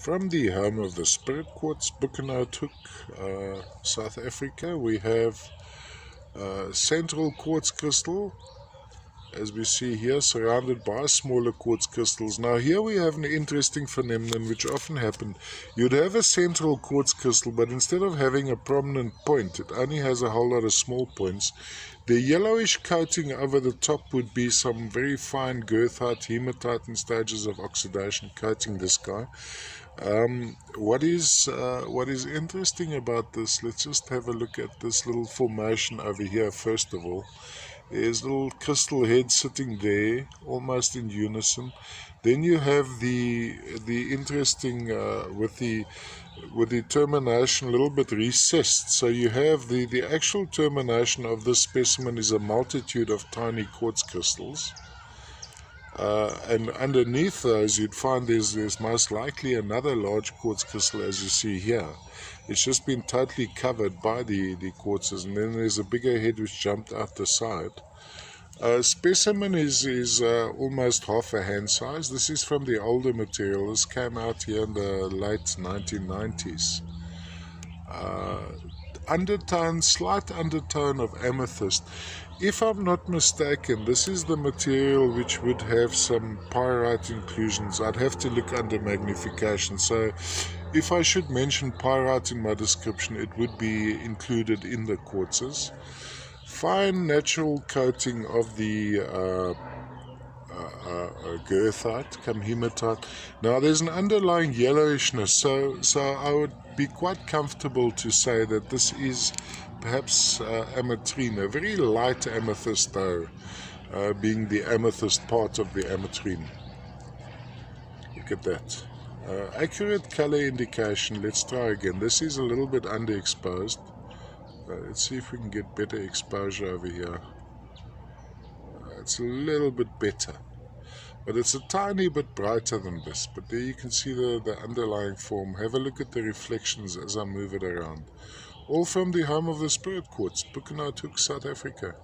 From the home of the Spirit Quartz, Hoek, South Africa, we have central quartz crystal, as we see here, surrounded by smaller quartz crystals. Now here we have an interesting phenomenon which often happens. You'd have a central quartz crystal, but instead of having a prominent point, it only has a whole lot of small points. The yellowish coating over the top would be some very fine goethite, hematite in stages of oxidation coating this guy. What is interesting about this, let's just have a look at this little formation over here first of all. There's little crystal heads sitting there, almost in unison. Then you have the interesting with the termination a little bit recessed. So you have the actual termination of this specimen is a multitude of tiny quartz crystals. And underneath those you'd find there's most likely another large quartz crystal, as you see here. It's just been totally covered by the quartzes, and then there's a bigger head which jumped out the side. Specimen is almost half a hand size. This is from the older material. This came out here in the late 1990s. Undertone, slight undertone of amethyst. If I'm not mistaken, this is the material which would have some pyrite inclusions. I'd have to look under magnification. So if I should mention pyrite in my description, it would be included in the quartzes. Fine natural coating of the goethite, come hematite. Now there's an underlying yellowishness, so I would be quite comfortable to say that this is perhaps ametrine, a very light amethyst though, being the amethyst part of the ametrine. Look at that. Accurate color indication. Let's try again. This is a little bit underexposed. Let's see if we can get better exposure over here. It's a little bit better, but it's a tiny bit brighter than this. But there you can see the underlying form. Have a look at the reflections as I move it around. All from the home of the Spirit Quartz, Hoek, South Africa.